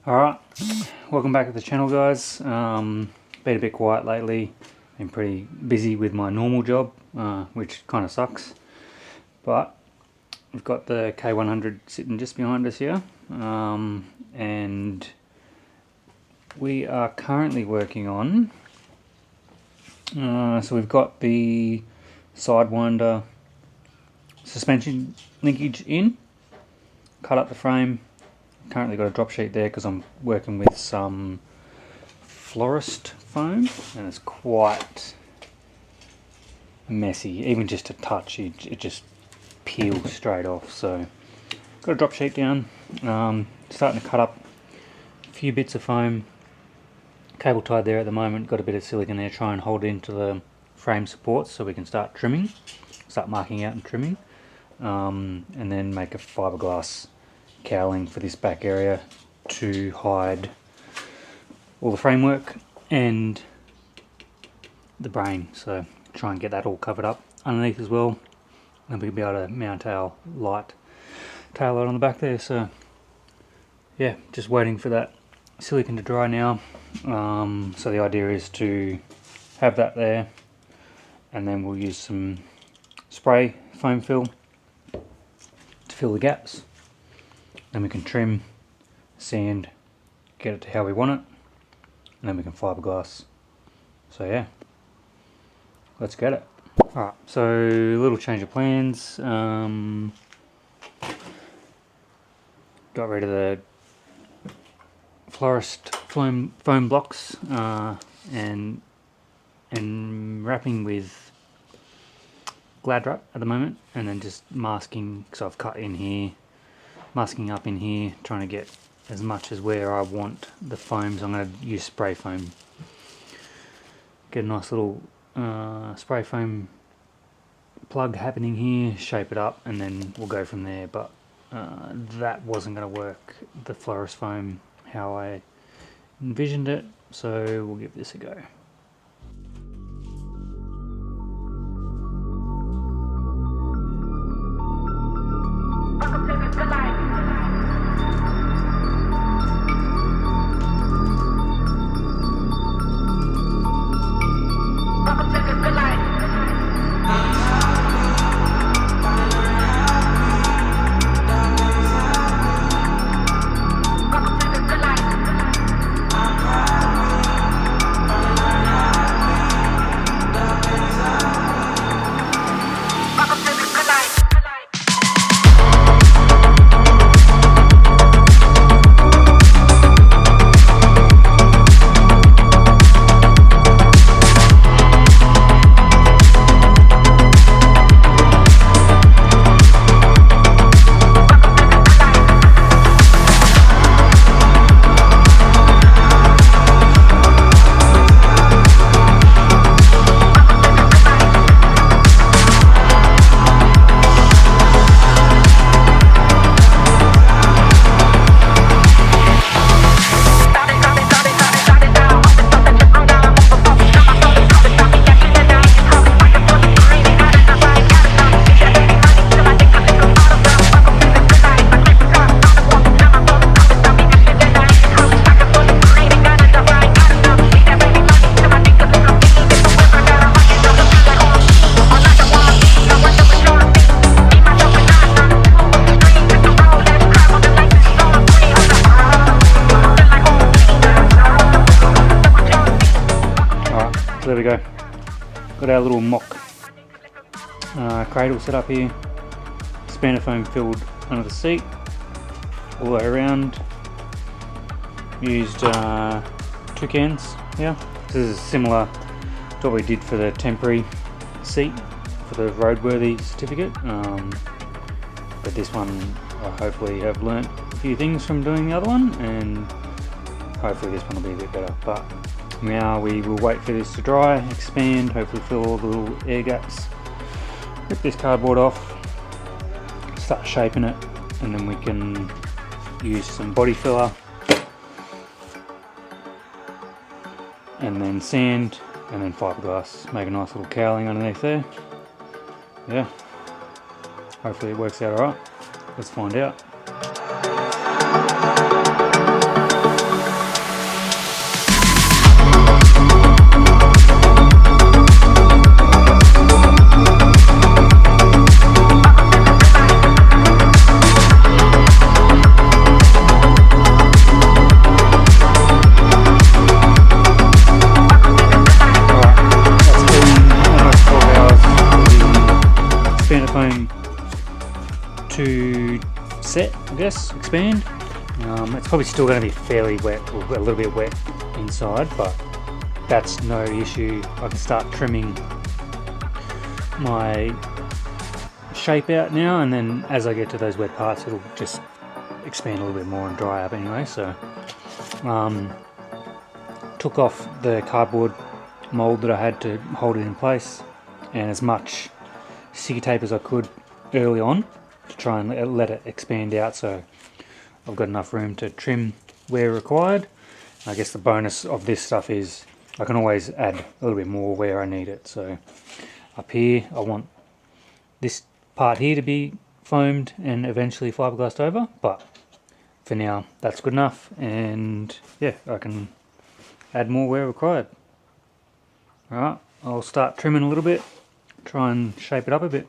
Alright, welcome back to the channel, guys. Been a bit quiet lately. Been pretty busy with my normal job, which kind of sucks. But we've got the K100 sitting just behind us here, and we are currently working on. So we've got the Sidewinder suspension linkage in, cut up the frame. Currently got a drop sheet there because I'm working with some florist foam and it's quite messy. Even just a touch, it just peels straight off. So got a drop sheet down, starting to cut up a few bits of foam. Cable tied there at the moment, got a bit of silicone there, try and hold it into the frame supports so we can start trimming, start marking out and trimming, and then make a fiberglass cowling for this back area to hide all the framework and the brain. So try and get that all covered up underneath as well, and we'll be able to mount our tail light on the back there. So yeah, just waiting for that silicone to dry now. So the idea is to have that there, and then we'll use some spray foam fill to fill the gaps. Then we can trim, sand, get it to how we want it, and then we can fiberglass. So yeah, let's get it. Alright, so a little change of plans. Got rid of the florist foam blocks and wrapping with Glad wrap at the moment, and then just masking. So I've cut in here, masking up in here, trying to get as much as where I want the foam. So I'm going to use spray foam. Get a nice little spray foam plug happening here, shape it up, and then we'll go from there. But that wasn't going to work, the florist foam, how I envisioned it, so we'll give this a go. So there we go, got our little mock cradle set up here, spanner foam filled under the seat all the way around. Used two cans here. This is similar to what we did for the temporary seat for the roadworthy certificate, but this one I hopefully have learnt a few things from doing the other one, and hopefully this one will be a bit better. But now we will wait for this to dry, expand, hopefully fill all the little air gaps, rip this cardboard off, start shaping it, and then we can use some body filler and then sand and then fiberglass, make a nice little cowling underneath there. Yeah, hopefully it works out alright. Let's find out. to set, I guess, expand. It's probably still going to be fairly wet, or a little bit wet inside, but that's no issue. I can start trimming my shape out now, and then as I get to those wet parts, it'll just expand a little bit more and dry up anyway. So took off the cardboard mould that I had to hold it in place, and as much sticky tape as I could early on to try and let it expand out, so I've got enough room to trim where required. I guess the bonus of this stuff is I can always add a little bit more where I need it. So up here I want this part here to be foamed and eventually fiberglassed over, but for now that's good enough, and yeah, I can add more where required. Alright, I'll start trimming a little bit, try and shape it up a bit.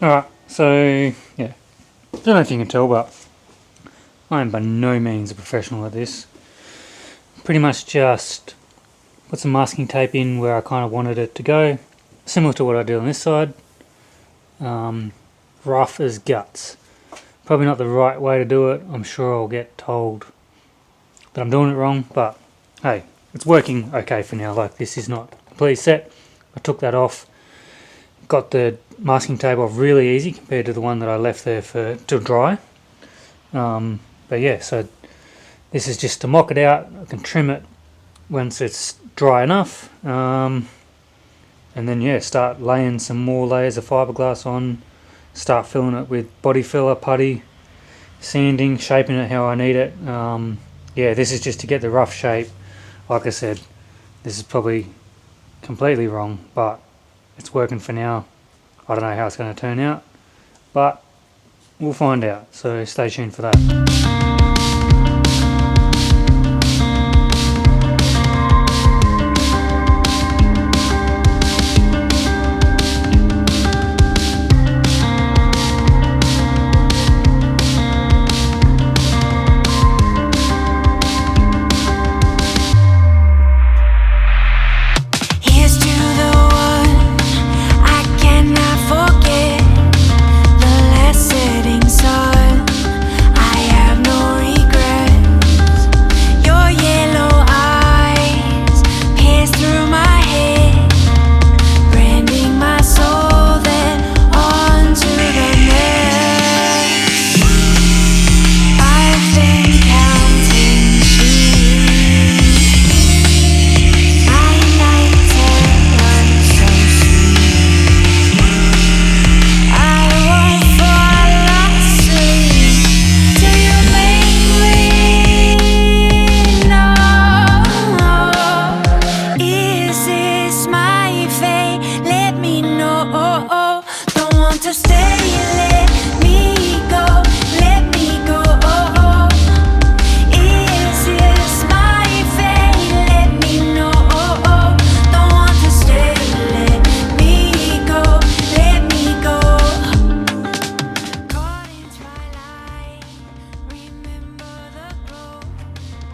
Alright, so yeah, don't know if you can tell, but I am by no means a professional at this. Pretty much just put some masking tape in where I kind of wanted it to go, similar to what I did on this side. Rough as guts. Probably not the right way to do it. I'm sure I'll get told that I'm doing it wrong, but hey, it's working okay for now. Like, this is not completely set. I took that off, got the masking tape off really easy compared to the one that I left there to dry. But yeah, so this is just to mock it out. I can trim it once it's dry enough, and then yeah, start laying some more layers of fiberglass on, start filling it with body filler, putty, sanding, shaping it how I need it. Yeah, this is just to get the rough shape. Like I said, this is probably completely wrong, but it's working for now. I don't know how it's going to turn out, but we'll find out, so stay tuned for that.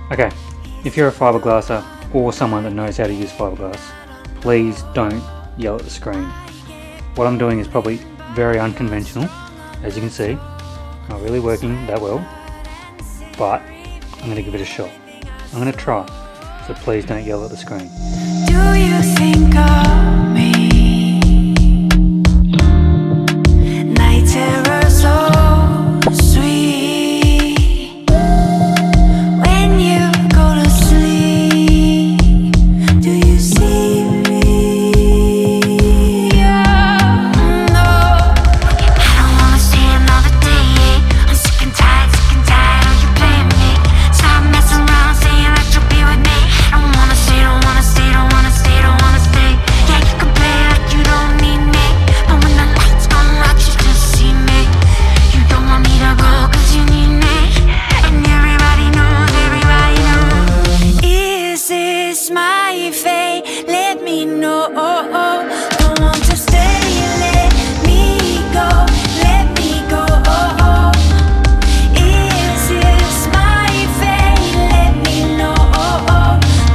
Okay, if you're a fiberglasser or someone that knows how to use fiberglass, please don't yell at the screen. What I'm doing is probably very unconventional, as you can see, not really working that well, but I'm going to give it a shot. I'm going to try, so please don't yell at the screen. Do you think of me? Night terror so sweet. When you go to sleep, do you see me? Yeah, no. I don't wanna see another day. I'm sick and tired of you playing me. Stop messing around saying that you'll be with me. I don't wanna stay, don't wanna stay, don't wanna stay, don't wanna stay. Yeah, you can play like you don't need me, but when the lights come out, you just see me. You don't want me to go 'cause you need me, and everybody knows, everybody knows. Is this my fate? Let me know. Don't want to stay, let me go, let me go. Is this my fate? Let me know.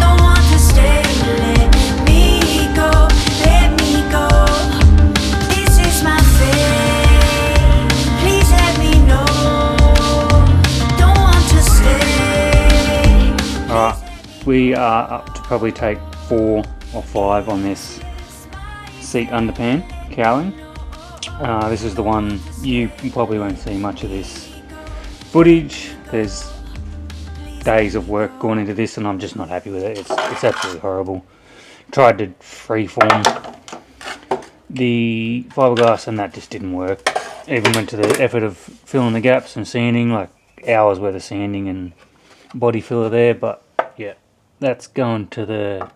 Don't want to stay, let me go, let me go. This is my fate. Please let me know. Don't want to stay. Alright, we are up to probably take 4 or 5 on this seat underpan cowling. This is the one, you probably won't see much of this footage. There's days of work going into this and I'm just not happy with it. It's absolutely horrible. Tried to freeform the fiberglass and that just didn't work. Even went to the effort of filling the gaps and sanding, like hours worth of sanding and body filler there, but yeah, that's going to the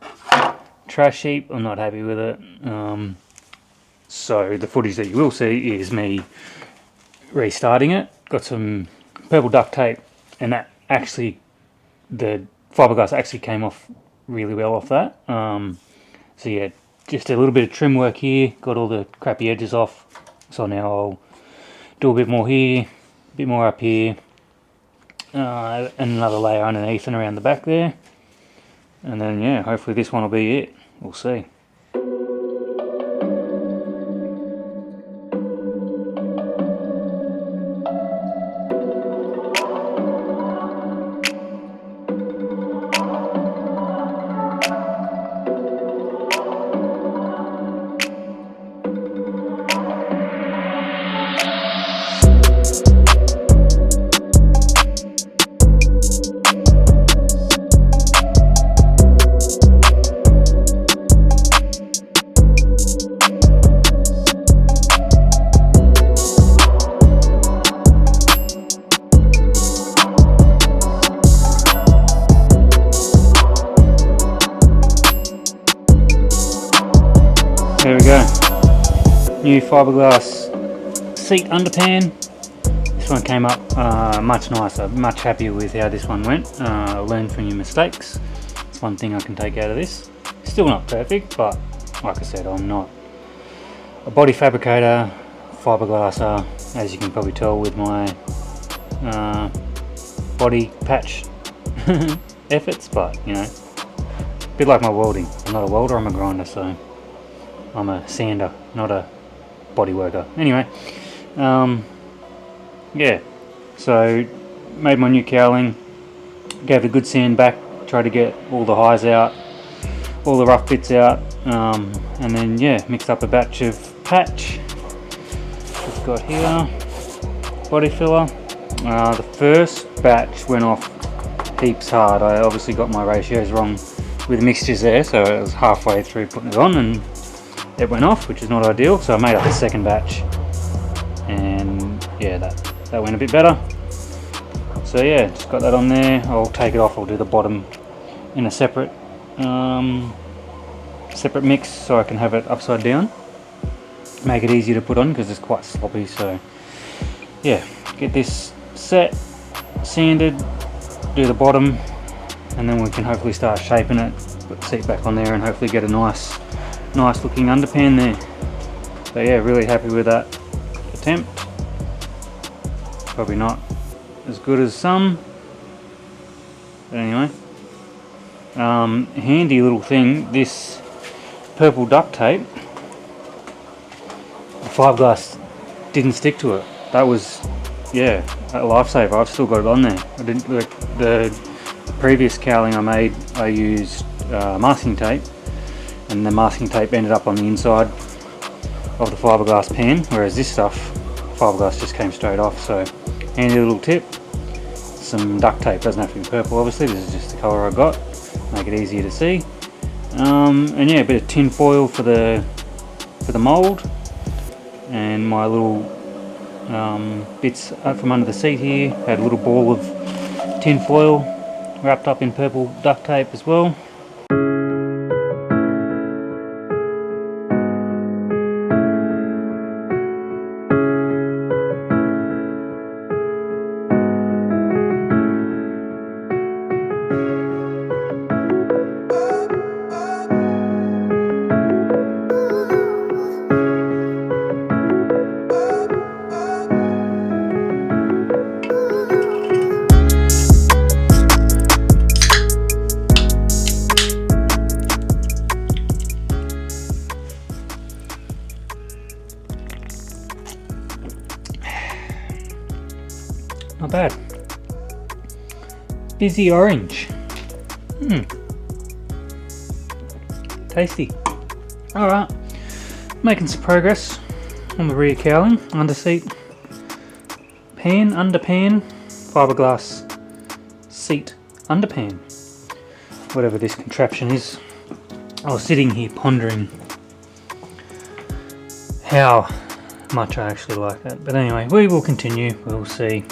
trash heap. I'm not happy with it. So the footage that you will see is me restarting it. Got some purple duct tape, and that actually, the fiberglass actually came off really well off that. So yeah, just a little bit of trim work here, got all the crappy edges off. So now I'll do a bit more here, a bit more up here, and another layer underneath and around the back there. And then yeah, hopefully this one will be it. We'll see. There we go, new fiberglass seat underpan. This one came up much nicer, much happier with how this one went. Learn from your mistakes. It's one thing I can take out of this. Still not perfect, but like I said, I'm not a body fabricator, fiberglasser, as you can probably tell with my body patch efforts, but you know, a bit like my welding. I'm not a welder, I'm a grinder, so I'm a sander, not a body worker. Anyway, yeah, so made my new cowling, gave it a good sand back, tried to get all the highs out, all the rough bits out, and then yeah, mixed up a batch of patch. Just got here, body filler. The first batch went off heaps hard. I obviously got my ratios wrong with mixtures there, so it was halfway through putting it on and it went off, which is not ideal. So I made up the second batch, and yeah, that went a bit better. So yeah, just got that on there. I'll take it off. I'll do the bottom in a separate mix, so I can have it upside down. Make it easier to put on because it's quite sloppy. So yeah, get this set, sanded, do the bottom, and then we can hopefully start shaping it. Put the seat back on there and hopefully get a nice looking underpan there. So yeah, really happy with that attempt. Probably not as good as some, But anyway, handy little thing, this purple duct tape, the fiberglass didn't stick to it. That was, yeah, a lifesaver. I've still got it on there. I didn't, the previous cowling I made, I used masking tape, and the masking tape ended up on the inside of the fiberglass pan, whereas this stuff, fiberglass just came straight off. So handy little tip. Some duct tape, doesn't have to be purple obviously, this is just the colour I got, make it easier to see. And yeah, a bit of tin foil for the mould, and my little bits up from under the seat here, had a little ball of tin foil wrapped up in purple duct tape as well. Not bad. Fizzy orange. Tasty. Alright, making some progress on the rear cowling, under seat, pan, under pan, fiberglass seat, under pan. Whatever this contraption is. I was sitting here pondering how much I actually like that. But anyway, we will continue, we'll see.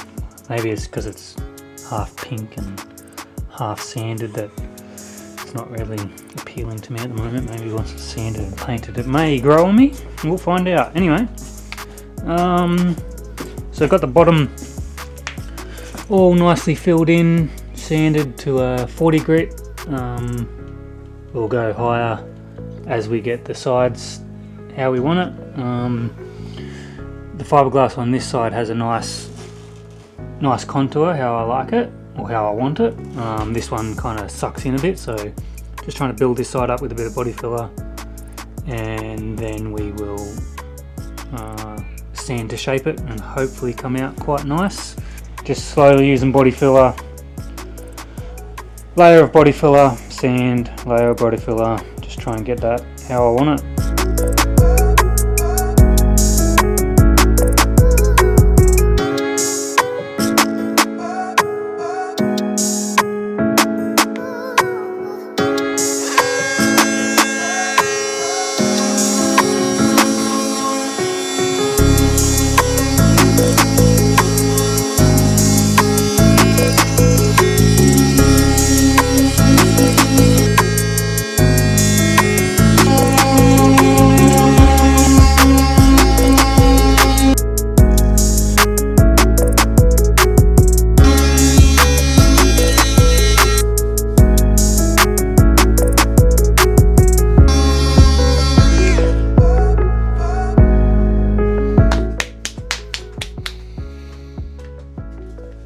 Maybe it's because it's half pink and half sanded that it's not really appealing to me at the moment. Maybe once it's sanded and painted it may grow on me. We'll find out. Anyway, so I've got the bottom all nicely filled in, sanded to a 40 grit. We'll go higher as we get the sides how we want it. The fiberglass on this side has a nice contour, how I like it, or how I want it. This one kind of sucks in a bit, so just trying to build this side up with a bit of body filler, and then we will sand to shape it and hopefully come out quite nice. Just slowly using body filler, layer of body filler, sand, layer of body filler, just try and get that how I want it.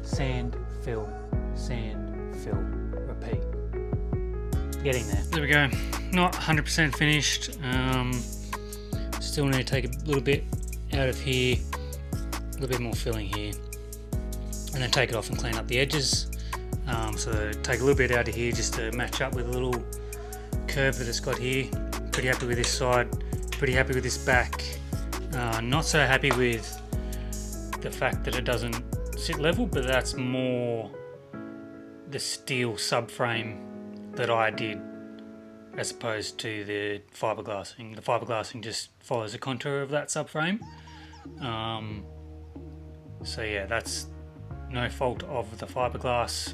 Sand, fill, repeat. Getting there. There we go. Not 100% finished. Still need to take a little bit out of here, a little bit more filling here, and then take it off and clean up the edges. So take a little bit out of here just to match up with a little curve that it's got here. Pretty happy with this side, pretty happy with this back. Not so happy with the fact that it doesn't sit level, but that's more the steel subframe that I did as opposed to the fiberglassing. The fiberglassing just follows the contour of that subframe. So yeah, that's no fault of the fiberglass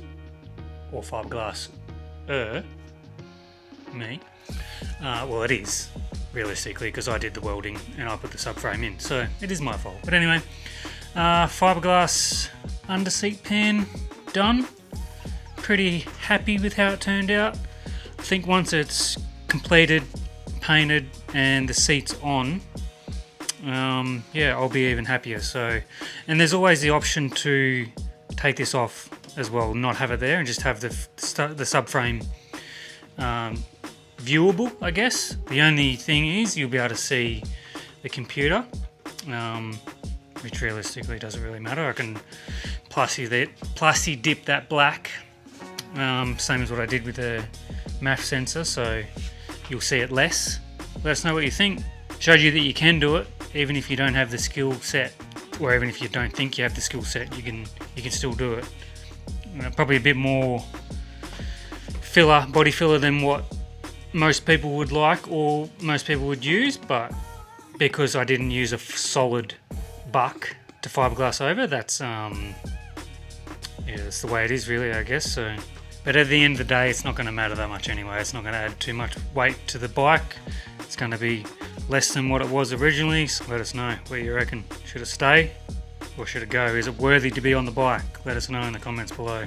or fiberglass me. Well, it is realistically because I did the welding and I put the subframe in, so it is my fault. But anyway, fiberglass under seat pan done. Pretty happy with how it turned out. I think once it's completed, painted, and the seat's on, yeah, I'll be even happier. So, and there's always the option to take this off as well, not have it there and just have the subframe viewable, I guess. The only thing is you'll be able to see the computer, which realistically doesn't really matter. I can plusy dip that black, same as what I did with the MAF sensor, so you'll see it less. Let us know what you think. Showed you that you can do it even if you don't have the skill set, or even if you don't think you have the skill set, you can still do it. Probably a bit more body filler than what most people would like or most people would use, but because I didn't use a solid buck to fiberglass over, that's that's the way it is really, I guess. So, but at the end of the day, it's not going to matter that much anyway. It's not going to add too much weight to the bike. It's going to be less than what it was originally. So let us know what you reckon. Should it stay or should it go? Is it worthy to be on the bike? Let us know in the comments below.